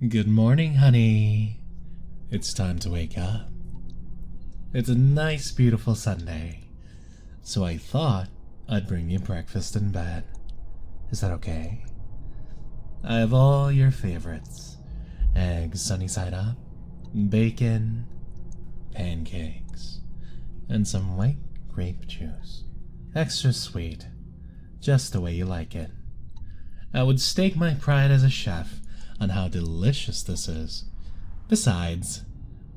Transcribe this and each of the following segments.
Good morning, honey. It's time to wake up. It's a nice, beautiful Sunday, so I thought I'd bring you breakfast in bed. Is that okay? I have all your favorites. Eggs sunny side up, bacon, pancakes, and some white grape juice. Extra sweet, just the way you like it. I would stake my pride as a chef on how delicious this is. Besides,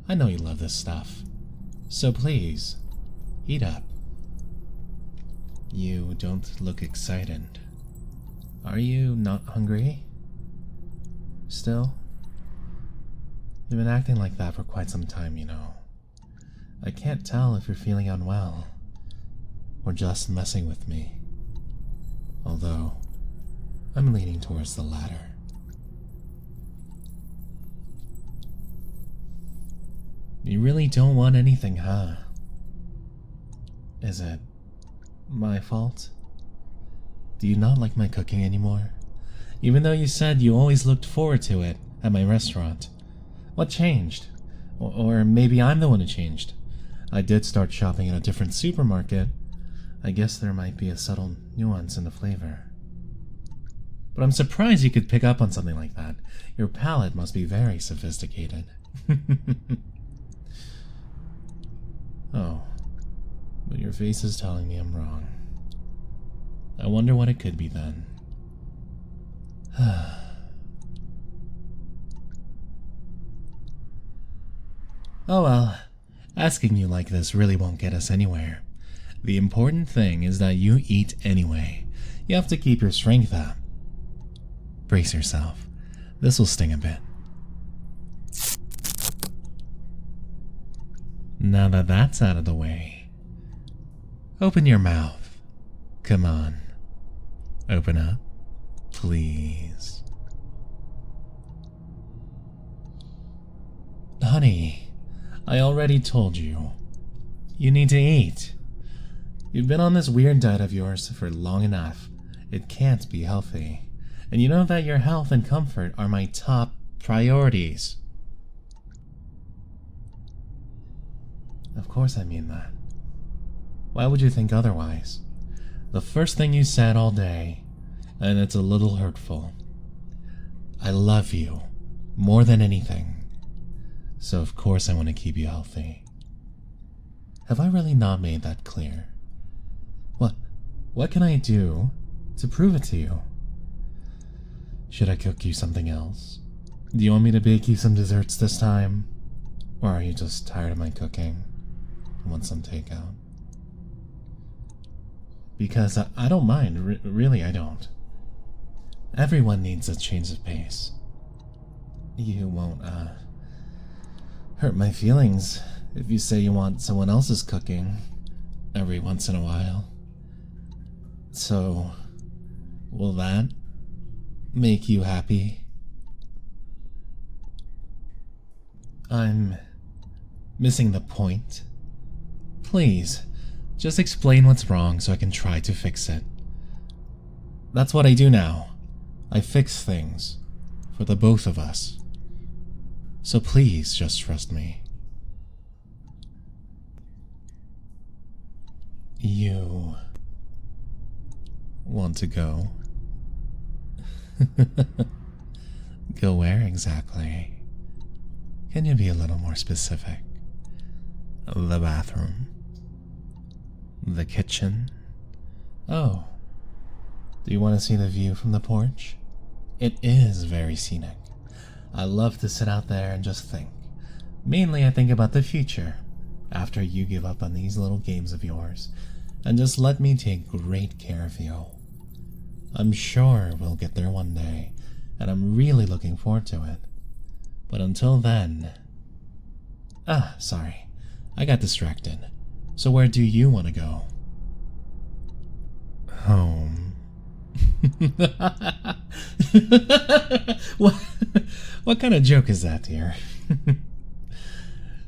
I know you love this stuff, so please, eat up. You don't look excited. Are you not hungry? Still? You've been acting like that for quite some time, you know. I can't tell if you're feeling unwell or just messing with me. Although, I'm leaning towards the latter. You really don't want anything, huh? Is it my fault? Do you not like my cooking anymore? Even though you said you always looked forward to it at my restaurant. What changed? Or maybe I'm the one who changed. I did start shopping at a different supermarket. I guess there might be a subtle nuance in the flavor. But I'm surprised you could pick up on something like that. Your palate must be very sophisticated. Oh, but your face is telling me I'm wrong. I wonder what it could be then. Oh well, asking you like this really won't get us anywhere. The important thing is that you eat anyway. You have to keep your strength up. Brace yourself. This will sting a bit. Now that that's out of the way, open your mouth. Come on. Open up, please. Honey, I already told you. You need to eat. You've been on this weird diet of yours for long enough. It can't be healthy. And you know that your health and comfort are my top priorities. Of course I mean that. Why would you think otherwise? The first thing you said all day, and it's a little hurtful. I love you more than anything. So of course I want to keep you healthy. Have I really not made that clear? What can I do to prove it to you? Should I cook you something else? Do you want me to bake you some desserts this time? Or are you just tired of my cooking? Want some takeout? Because I don't mind, really I don't. Everyone needs a change of pace. You won't, hurt my feelings if you say you want someone else's cooking every once in a while. So, will that make you happy? I'm missing the point. Please, just explain what's wrong so I can try to fix it. That's what I do now. I fix things for the both of us. So please just trust me. You want to go? Go where exactly? Can you be a little more specific? The bathroom? The kitchen? Oh, do you want to see the view from the porch? It is very scenic. I love to sit out there and just think. Mainly I think about the future, after you give up on these little games of yours, and just let me take great care of you. I'm sure we'll get there one day, and I'm really looking forward to it. But until then... sorry. I got distracted. So where do you want to go? Home. What kind of joke is that, dear?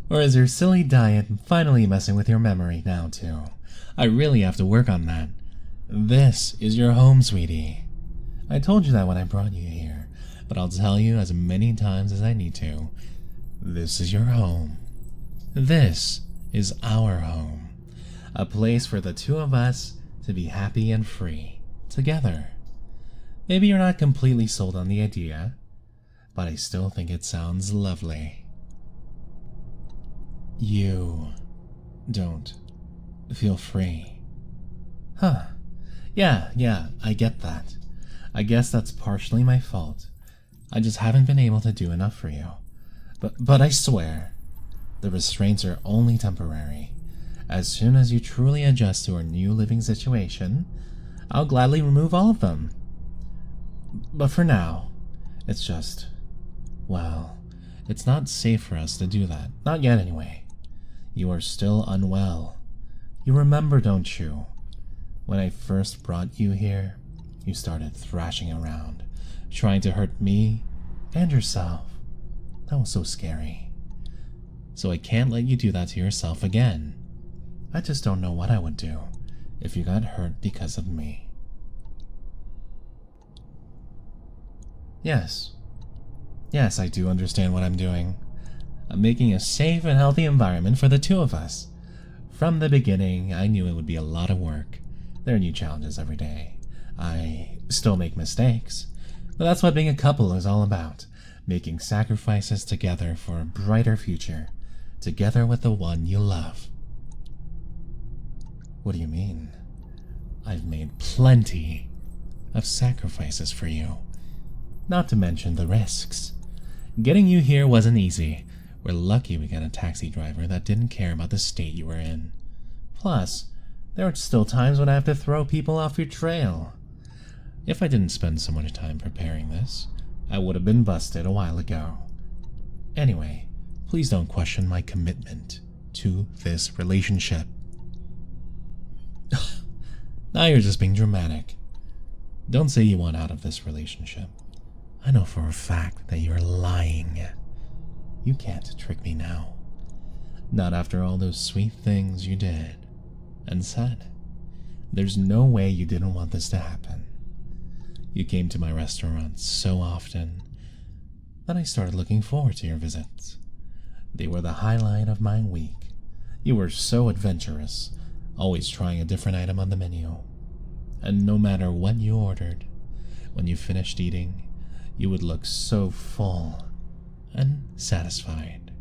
Or is your silly diet finally messing with your memory now, too? I really have to work on that. This is your home, sweetie. I told you that when I brought you here. but I'll tell you as many times as I need to. This is your home. This is our home. A place for the two of us to be happy and free, together. Maybe you're not completely sold on the idea, but I still think it sounds lovely. You don't feel free. Huh. Yeah, I get that. I guess that's partially my fault. I just haven't been able to do enough for you. But I swear, the restraints are only temporary. As soon as you truly adjust to our new living situation, I'll gladly remove all of them. But for now, it's just, well, it's not safe for us to do that. Not yet, anyway. You are still unwell. You remember, don't you? When I first brought you here, you started thrashing around, trying to hurt me and yourself. That was so scary. So I can't let you do that to yourself again. I just don't know what I would do if you got hurt because of me. Yes, I do understand what I'm doing. I'm making a safe and healthy environment for the two of us. From the beginning, I knew it would be a lot of work. There are new challenges every day. I still make mistakes, but that's what being a couple is all about. Making sacrifices together for a brighter future, together with the one you love. What do you mean? I've made plenty of sacrifices for you. Not to mention the risks. Getting you here wasn't easy. We're lucky we got a taxi driver that didn't care about the state you were in. Plus, there are still times when I have to throw people off your trail. If I didn't spend so much time preparing this, I would have been busted a while ago. Anyway, please don't question my commitment to this relationship. Now you're just being dramatic. Don't say you want out of this relationship. I know for a fact that you're lying. You can't trick me now. Not after all those sweet things you did and said. There's no way you didn't want this to happen. You came to my restaurant so often that I started looking forward to your visits. They were the highlight of my week. You were so adventurous, always trying a different item on the menu. And no matter what you ordered, when you finished eating, you would look so full and satisfied.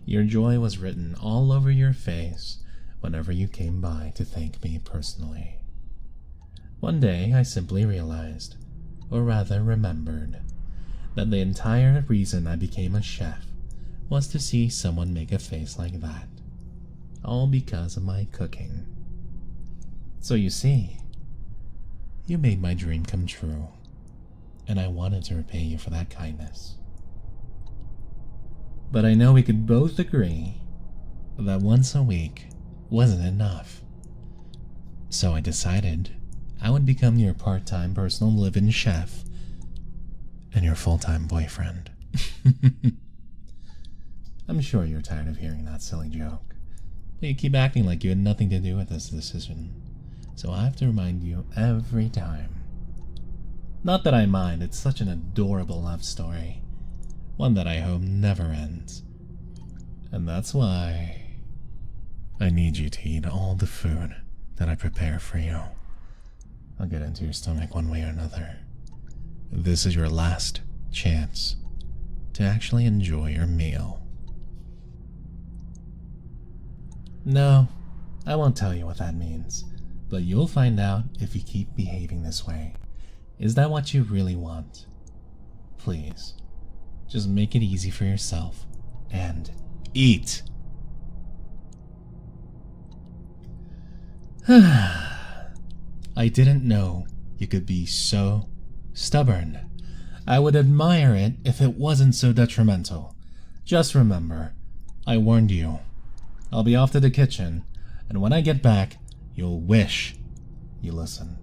Your joy was written all over your face whenever you came by to thank me personally. One day I simply realized, or rather remembered, that the entire reason I became a chef was to see someone make a face like that. All because of my cooking. So you see, you made my dream come true, and I wanted to repay you for that kindness. But I know we could both agree that once a week wasn't enough. So I decided I would become your part-time personal live-in chef and your full-time boyfriend. I'm sure you're tired of hearing that silly joke, but you keep acting like you had nothing to do with this decision, so I have to remind you every time. Not that I mind, it's such an adorable love story, one that I hope never ends. And that's why I need you to eat all the food that I prepare for you. I'll get into your stomach one way or another. This is your last chance to actually enjoy your meal. No, I won't tell you what that means, but you'll find out if you keep behaving this way. Is that what you really want? Please, just make it easy for yourself and eat. I didn't know you could be so stubborn. I would admire it if it wasn't so detrimental. Just remember, I warned you. I'll be off to the kitchen, and when I get back, you'll wish you listened.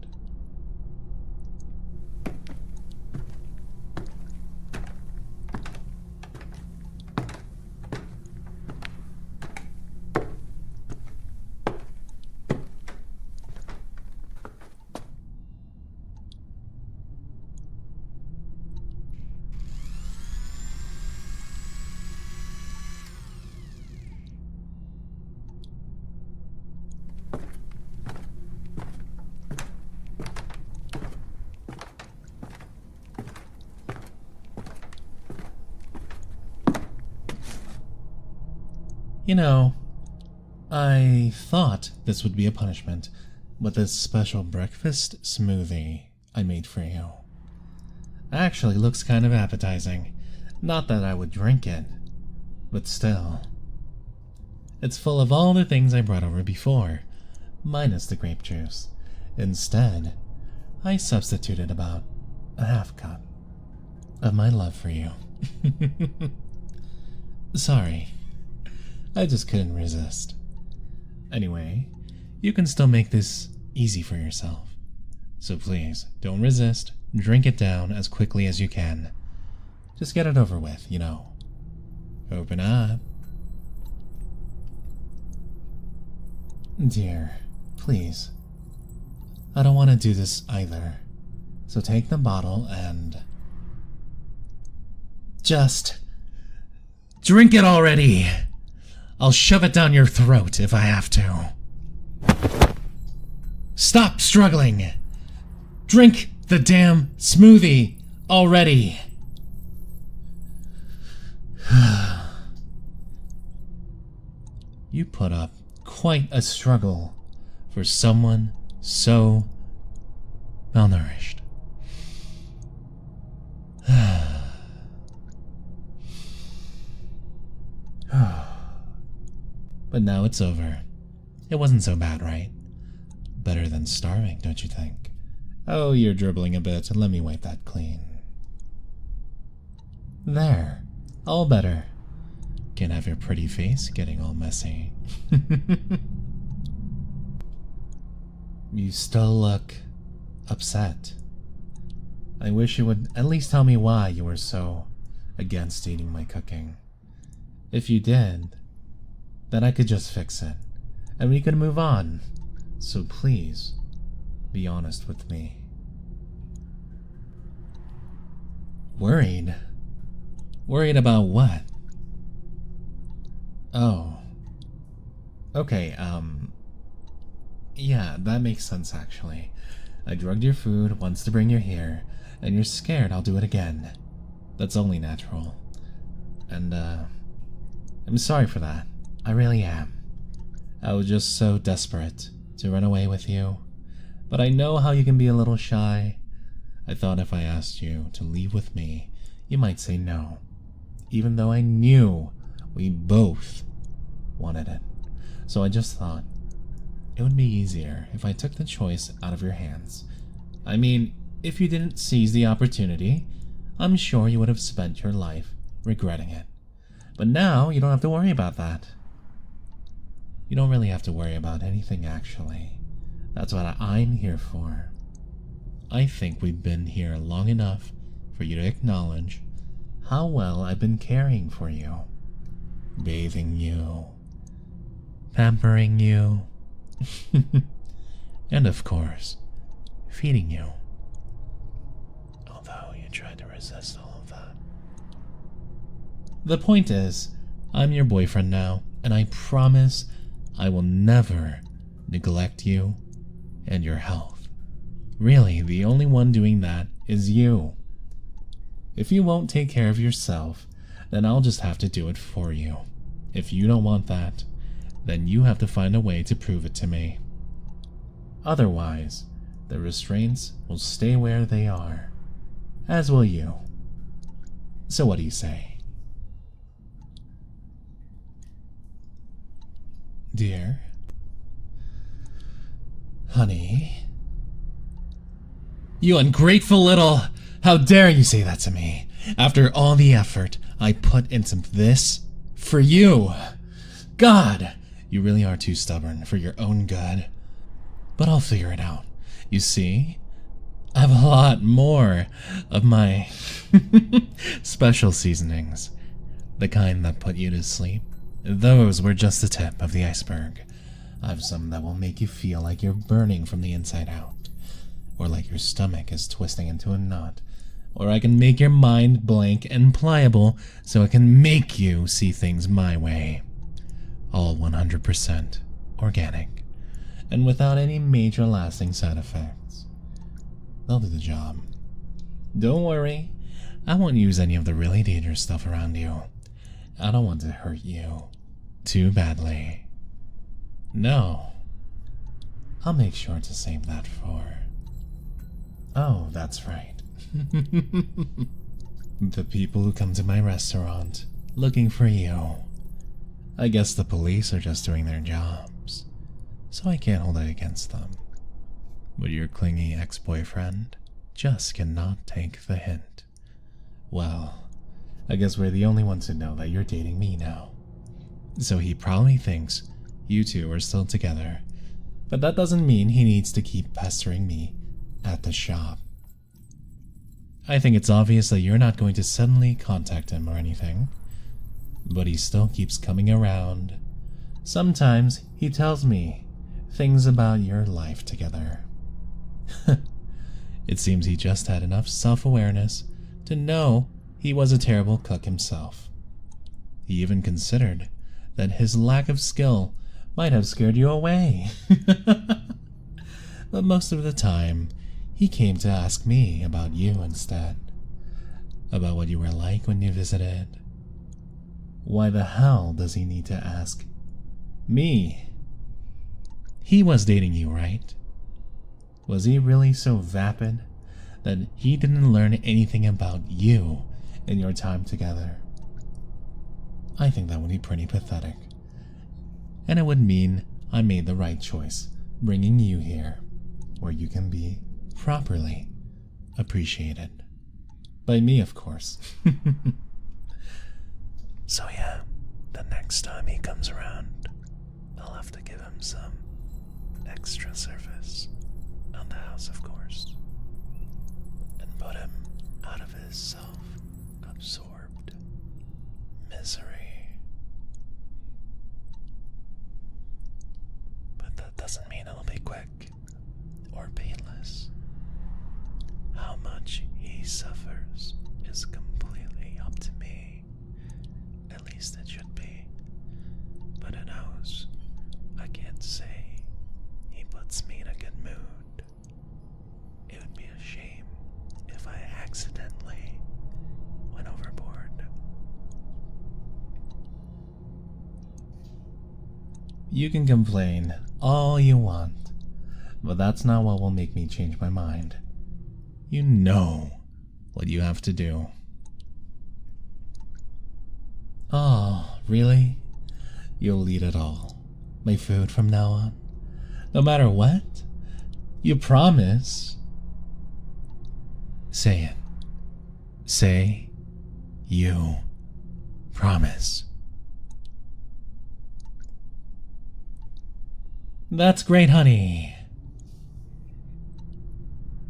You know, I thought this would be a punishment, but this special breakfast smoothie I made for you actually looks kind of appetizing. Not that I would drink it, but still. It's full of all the things I brought over before, minus the grape juice. Instead, I substituted about a half cup of my love for you. Sorry, I just couldn't resist. Anyway, you can still make this easy for yourself. So please, don't resist. Drink it down as quickly as you can. Just get it over with, you know. Open up. Dear, please. I don't want to do this either. So take the bottle and... just... drink it already! I'll shove it down your throat if I have to. Stop struggling! Drink the damn smoothie already! You put up quite a struggle for someone so malnourished. But now it's over. It wasn't so bad, right? Better than starving, don't you think? Oh, you're dribbling a bit. Let me wipe that clean. There. All better. Can't have your pretty face getting all messy. You still look upset. I wish you would at least tell me why you were so against eating my cooking. If you did, then I could just fix it, and we could move on. So please, be honest with me. Worried? Worried about what? Oh. Okay, yeah, that makes sense actually. I drugged your food once to bring you here, and you're scared I'll do it again. That's only natural. And, I'm sorry for that. I really am. I was just so desperate to run away with you. But I know how you can be a little shy. I thought if I asked you to leave with me, you might say no. Even though I knew we both wanted it. So I just thought it would be easier if I took the choice out of your hands. I mean, if you didn't seize the opportunity, I'm sure you would have spent your life regretting it. But now you don't have to worry about that. You don't really have to worry about anything, actually. That's what I'm here for. I think we've been here long enough for you to acknowledge how well I've been caring for you. Bathing you. Pampering you. And of course, feeding you. Although you tried to resist all of that. The point is, I'm your boyfriend now, and I promise I will never neglect you and your health. Really, the only one doing that is you. If you won't take care of yourself, then I'll just have to do it for you. If you don't want that, then you have to find a way to prove it to me. Otherwise, the restraints will stay where they are, as will you. So what do you say? Dear? Honey? You ungrateful little... How dare you say that to me? After all the effort I put into this for you. God, you really are too stubborn for your own good. But I'll figure it out. You see, I have a lot more of my special seasonings. The kind that put you to sleep. Those were just the tip of the iceberg. I have some that will make you feel like you're burning from the inside out. Or like your stomach is twisting into a knot. Or I can make your mind blank and pliable so I can make you see things my way. All 100% organic. And without any major lasting side effects. They'll do the job. Don't worry, I won't use any of the really dangerous stuff around you. I don't want to hurt you too badly. No. I'll make sure to save that for... Oh, that's right. The people who come to my restaurant looking for you. I guess the police are just doing their jobs, so I can't hold it against them. But your clingy ex-boyfriend just cannot take the hint. Well, I guess we're the only ones who know that you're dating me now. So he probably thinks you two are still together, but that doesn't mean he needs to keep pestering me at the shop. I think it's obvious that you're not going to suddenly contact him or anything, but he still keeps coming around. Sometimes he tells me things about your life together. It seems he just had enough self-awareness to know he was a terrible cook himself. He even considered that his lack of skill might have scared you away. But most of the time, he came to ask me about you instead. About what you were like when you visited. Why the hell does he need to ask me? He was dating you, right? Was he really so vapid that he didn't learn anything about you in your time together? I think that would be pretty pathetic. And it would mean I made the right choice bringing you here, where you can be properly appreciated. By me, of course. So yeah, the next time he comes around, I'll have to give him some extra service on the house, of course, and put him out of his self-absorbed misery. But that doesn't mean it'll be quick or painless. How much he suffers is completely up to me. At least it should be. But who knows? I can't say he puts me in a good mood. It would be a shame if I accidentally went overboard. You can complain all you want, but that's not what will make me change my mind. You know what you have to do. Oh, really? You'll eat it all. My food from now on? No matter what? You promise? Say it. Say you promise. That's great, honey.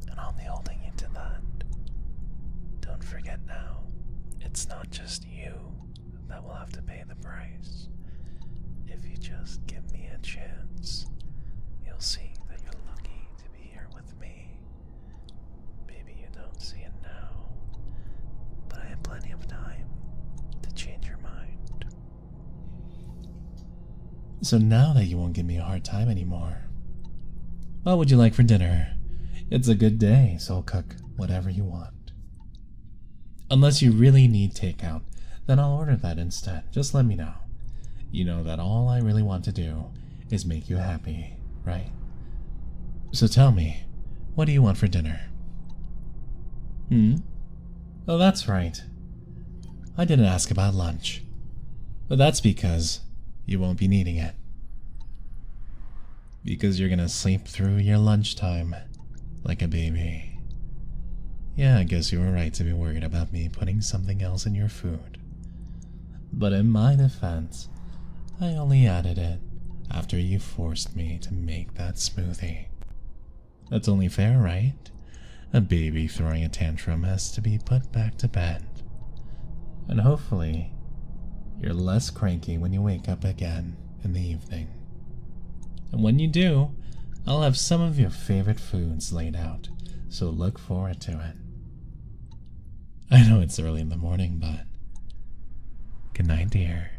And I'll be holding you to that. Don't forget now, it's not just you that will have to pay the price. If you just give me a chance, you'll see that you're lucky to be here with me. Maybe you don't see it now, but I have plenty of time to change your mind. So now that you won't give me a hard time anymore, what would you like for dinner? It's a good day, so I'll cook whatever you want. Unless you really need takeout, then I'll order that instead. Just let me know. You know that all I really want to do is make you happy, right? So tell me, what do you want for dinner? Oh, that's right. I didn't ask about lunch. But that's because you won't be needing it. Because you're gonna sleep through your lunchtime like a baby. Yeah, I guess you were right to be worried about me putting something else in your food. But in my defense, I only added it after you forced me to make that smoothie. That's only fair, right? A baby throwing a tantrum has to be put back to bed. And hopefully, you're less cranky when you wake up again in the evening. And when you do, I'll have some of your favorite foods laid out, so look forward to it. I know it's early in the morning, but good night, dear.